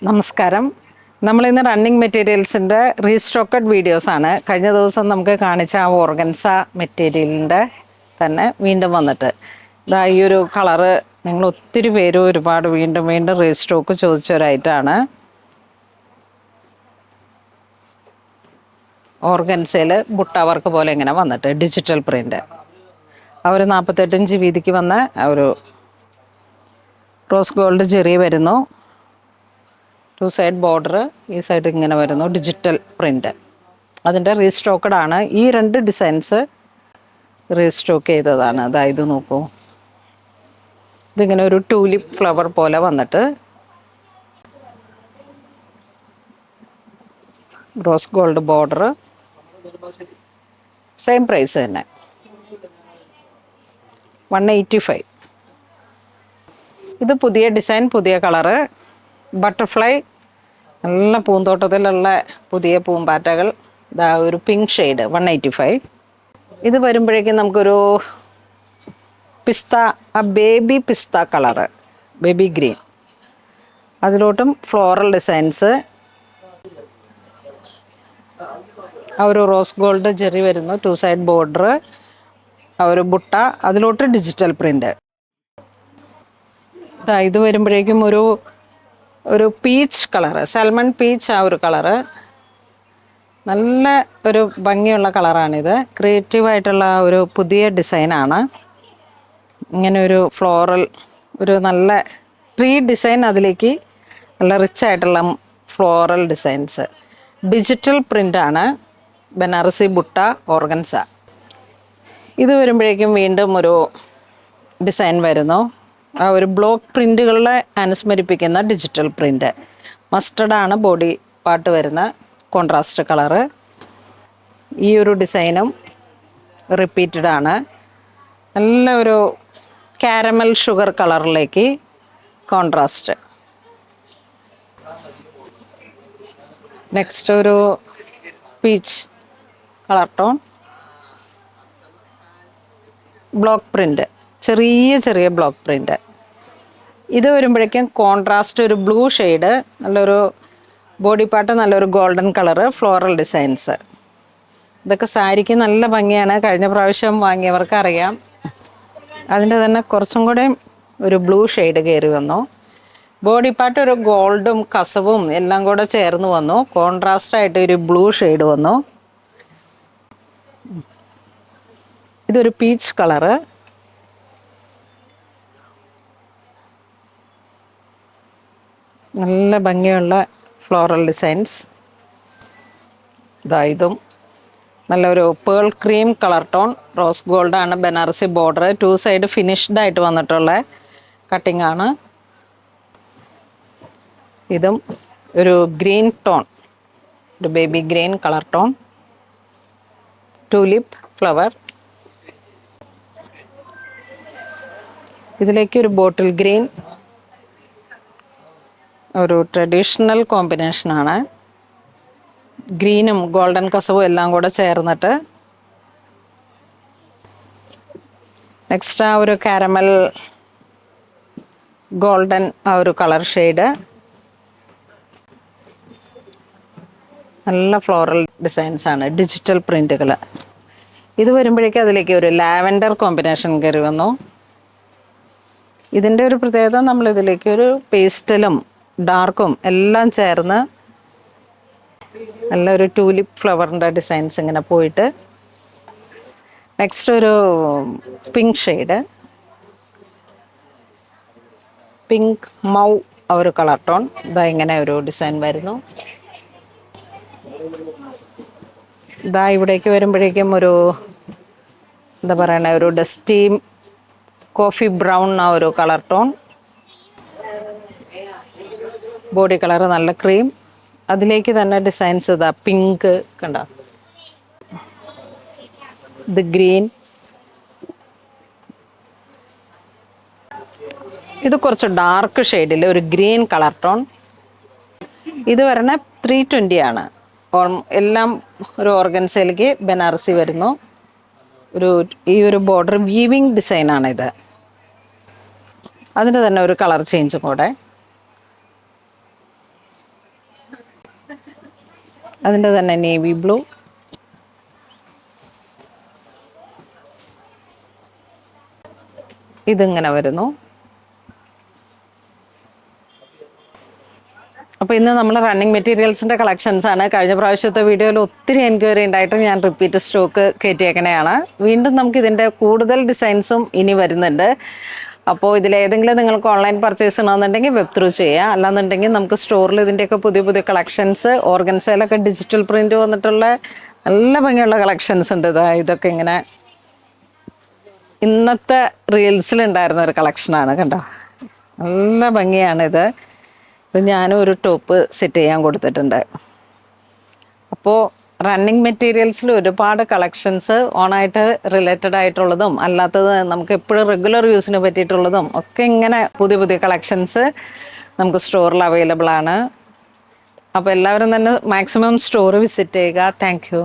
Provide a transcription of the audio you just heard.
നമസ്കാരം. നമ്മളിന്ന് running മെറ്റീരിയൽസിൻ്റെ restocked വീഡിയോസാണ്. കഴിഞ്ഞ ദിവസം നമുക്ക് കാണിച്ച ആ ഓർഗൻസ മെറ്റീരിയലിൻ്റെ തന്നെ വീണ്ടും വന്നിട്ട് ഇതാ ഈ ഒരു കളറ് നിങ്ങൾ ഒത്തിരി പേര് ഒരുപാട് വീണ്ടും വീണ്ടും റീസ്റ്റോക്ക് ചോദിച്ചൊരായിട്ടാണ്. ഓർഗൻസയിൽ ബുട്ട വർക്ക് പോലെ ഇങ്ങനെ വന്നിട്ട് ഡിജിറ്റൽ പ്രിൻ്റ് ആ ഒരു 48 ഇഞ്ച് വീതിക്ക് വന്ന ആ ഒരു റോസ് ഗോൾഡ് ചെറിയ വരുന്നു. 2 സൈഡ് ബോർഡർ, ഈ സൈഡ് ഇങ്ങനെ വരുന്നു ഡിജിറ്റൽ പ്രിൻ്റ്. അതിൻ്റെ റീസ്റ്റോക്കഡ് ആണ്. ഈ 2 ഡിസൈൻസ് റീസ്റ്റോക്ക് ചെയ്തതാണ്. അതായത് നോക്കൂ, ഇതിങ്ങനെ ഒരു ടൂലിപ്പ് ഫ്ലവർ പോലെ വന്നിട്ട് rose gold border, same price തന്നെ 185. ഇത് പുതിയ ഡിസൈൻ, പുതിയ കളറ്, ബട്ടർഫ്ലൈ, നല്ല പൂന്തോട്ടത്തിലുള്ള പുതിയ പൂമ്പാറ്റകൾ. ഇതാ ഒരു പിങ്ക് ഷെയ്ഡ് 185. ഇത് വരുമ്പോഴേക്കും നമുക്കൊരു പിസ്ത, ആ baby pista colour, baby green, അതിലോട്ടും ഫ്ലോറൽ ഡിസൈൻസ്, ആ ഒരു റോസ് ഗോൾഡ് ജെറി വരുന്നു, 2 സൈഡ് ബോർഡർ, ആ ഒരു ബുട്ട, അതിലോട്ട് ഡിജിറ്റൽ പ്രിൻ്റ്. ഇത് വരുമ്പോഴേക്കും ഒരു പീച്ച് കളറ്, സൽമൺ പീച്ച്, ആ ഒരു കളറ്, നല്ല ഒരു ഭംഗിയുള്ള കളറാണിത്. ക്രിയേറ്റീവായിട്ടുള്ള ഒരു പുതിയ ഡിസൈനാണ്. ഇങ്ങനെ ഒരു ഫ്ലോറൽ, ഒരു നല്ല ട്രീ ഡിസൈൻ, അതിലേക്ക് നല്ല റിച്ച് ആയിട്ടുള്ള ഫ്ലോറൽ ഡിസൈൻസ്, ഡിജിറ്റൽ പ്രിൻ്റാണ്. ബനാറസി ബുട്ട ഓർഗൻസ. ഇത് വരുമ്പോഴേക്കും വീണ്ടും ഒരു ഡിസൈൻ വരുന്നു. ആ ഒരു ബ്ലോക്ക് പ്രിൻ്റുകളെ അനുസ്മരിപ്പിക്കുന്ന ഡിജിറ്റൽ പ്രിൻ്റ്. മസ്റ്റർഡാണ് ബോഡി പാർട്ട് വരുന്ന കോൺട്രാസ്റ്റ് കളറ്. ഈ ഒരു ഡിസൈനും റിപ്പീറ്റഡ് ആണ്. നല്ല ഒരു കാരമൽ ഷുഗർ കളറിലേക്ക് കോൺട്രാസ്റ്റ്. നെക്സ്റ്റ് ഒരു peach colour tone, block print, ചെറിയ ചെറിയ ബ്ലോക്ക് പ്രിൻ്റ്. ഇത് വരുമ്പോഴേക്കും കോൺട്രാസ്റ്റ് ഒരു ബ്ലൂ ഷെയ്ഡ്, നല്ലൊരു ബോഡി പാർട്ട്, നല്ലൊരു ഗോൾഡൻ കളറ്, ഫ്ലോറൽ ഡിസൈൻസ്. ഇതൊക്കെ സാരിക്ക് നല്ല ഭംഗിയാണ്. കഴിഞ്ഞ പ്രാവശ്യം വാങ്ങിയവർക്ക് അറിയാം. അതിൻ്റെ തന്നെ കുറച്ചും കൂടെ ഒരു ബ്ലൂ ഷെയ്ഡ് കയറി വന്നു. ബോഡി പാർട്ട് ഒരു ഗോൾഡും കസവും എല്ലാം കൂടെ ചേർന്ന് വന്നു. കോൺട്രാസ്റ്റായിട്ട് ഒരു ബ്ലൂ ഷെയ്ഡ് വന്നു. ഇതൊരു പീച്ച് കളറ്, നല്ല ഭംഗിയുള്ള ഫ്ലോറൽ ഡിസൈൻസ്. ഇതും നല്ലൊരു pearl cream colour tone, rose ഗോൾഡാണ് ബനാറസി ബോർഡർ, 2 സൈഡ് ഫിനിഷ്ഡ് ആയിട്ട് വന്നിട്ടുള്ള കട്ടിംഗ് ആണ്. ഇതും ഒരു ഗ്രീൻ ടോൺ, ഒരു baby green colour tone, tulip flower. ഇതിലേക്ക് ഒരു ബോട്ടിൽ ഗ്രീൻ, ഒരു ട്രഡീഷണൽ കോമ്പിനേഷനാണ്. ഗ്രീനും ഗോൾഡൻ കസവും എല്ലാം കൂടെ ചേർന്നിട്ട്. നെക്സ്റ്റ് ആ ഒരു കാരമൽ ഗോൾഡൻ, ആ ഒരു കളർ ഷെയ്ഡ്, നല്ല ഫ്ലോറൽ ഡിസൈൻസ് ആണ്, ഡിജിറ്റൽ പ്രിൻ്റുകൾ. ഇത് വരുമ്പോഴേക്കും അതിലേക്ക് ഒരു ലാവൻഡർ കോമ്പിനേഷൻ കയറി വന്നു. ഇതിൻ്റെ ഒരു പ്രത്യേകത, നമ്മളിതിലേക്ക് ഒരു പേസ്റ്റലും ഡാർക്കും എല്ലാം ചേർന്ന് നല്ലൊരു ടൂലിപ്പ് ഫ്ലവറിൻ്റെ ഡിസൈൻസ് ഇങ്ങനെ പോയിട്ട്. നെക്സ്റ്റ് ഒരു പിങ്ക് ഷെയ്ഡ്, പിങ്ക് മൗ, ആ ഒരു കളർ ടോൺ. ഇതാ ഇങ്ങനെ ഒരു ഡിസൈൻ വരുന്നു. ഇതാ ഇവിടേക്ക് വരുമ്പോഴേക്കും ഒരു എന്താ പറയണ, ഒരു ഡസ്റ്റി കോഫി ബ്രൗൺ, ആ ഒരു കളർ ടോൺ. ബോഡി കളർ നല്ല ക്രീം, അതിലേക്ക് തന്നെ ഡിസൈൻസ്. ഇതാ പിങ്ക് കണ്ട, ഇത് ഗ്രീൻ, ഇത് കുറച്ച് ഡാർക്ക് ഷെയ്ഡിൽ ഒരു ഗ്രീൻ കളർ ടോൺ. ഇത് വരണ 320 ആണ്. എല്ലാം ഒരു ഓർഗൻസയിലേക്ക് ബനാറസി വരുന്നു. ഈ ഒരു ബോർഡർ വീവിങ് ഡിസൈനാണിത്. അതിൻ്റെ തന്നെ ഒരു കളർ ചേഞ്ചും കൂടെ. അതിൻ്റെ തന്നെ നേവി ബ്ലൂ, ഇതിങ്ങനെ വരുന്നു. അപ്പോൾ ഇന്ന് നമ്മൾ റണ്ണിങ് മെറ്റീരിയൽസിൻ്റെ കളക്ഷൻസ് ആണ്. കഴിഞ്ഞ പ്രാവശ്യത്തെ വീഡിയോയിൽ ഒത്തിരി എൻക്വയറി ഉണ്ടായിട്ട് ഞാൻ റിപ്പീറ്റ് സ്റ്റോക്ക് കയറ്റിയേക്കണയാണ്. വീണ്ടും നമുക്ക് ഇതിൻ്റെ കൂടുതൽ ഡിസൈൻസും ഇനി വരുന്നുണ്ട്. അപ്പോൾ ഇതിലേതെങ്കിലും നിങ്ങൾക്ക് ഓൺലൈൻ പർച്ചേസ് ചെയ്യണമെന്നുണ്ടെങ്കിൽ വെബ് ത്രൂ ചെയ്യാം. അല്ലാന്നുണ്ടെങ്കിൽ നമുക്ക് സ്റ്റോറിൽ ഇതിൻ്റെയൊക്കെ പുതിയ പുതിയ കളക്ഷൻസ്, ഓർഗൻസയിലൊക്കെ ഡിജിറ്റൽ പ്രിൻ്റ് വന്നിട്ടുള്ള നല്ല ഭംഗിയുള്ള കളക്ഷൻസ് ഉണ്ട്. ഇതൊക്കെ ഇങ്ങനെ ഇന്നത്തെ റീൽസിലുണ്ടായിരുന്ന ഒരു കളക്ഷനാണ്, കണ്ടോ, നല്ല ഭംഗിയാണിത്. ഇത് ഞാനും ഒരു ടോപ്പ് സെറ്റ് ചെയ്യാൻ കൊടുത്തിട്ടുണ്ട്. അപ്പോൾ റണ്ണിങ് മെറ്റീരിയൽസിൽ ഒരുപാട് കളക്ഷൻസ് ഓണായിട്ട് റിലേറ്റഡ് ആയിട്ടുള്ളതും അല്ലാത്തത് നമുക്ക് എപ്പോഴും റെഗുലർ യൂസിന് പറ്റിയിട്ടുള്ളതും ഒക്കെ ഇങ്ങനെ പുതിയ പുതിയ കളക്ഷൻസ് നമുക്ക് സ്റ്റോറിൽ അവൈലബിൾ ആണ്. അപ്പോൾ എല്ലാവരും തന്നെ മാക്സിമം സ്റ്റോർ വിസിറ്റ് ചെയ്യുക. Thank you.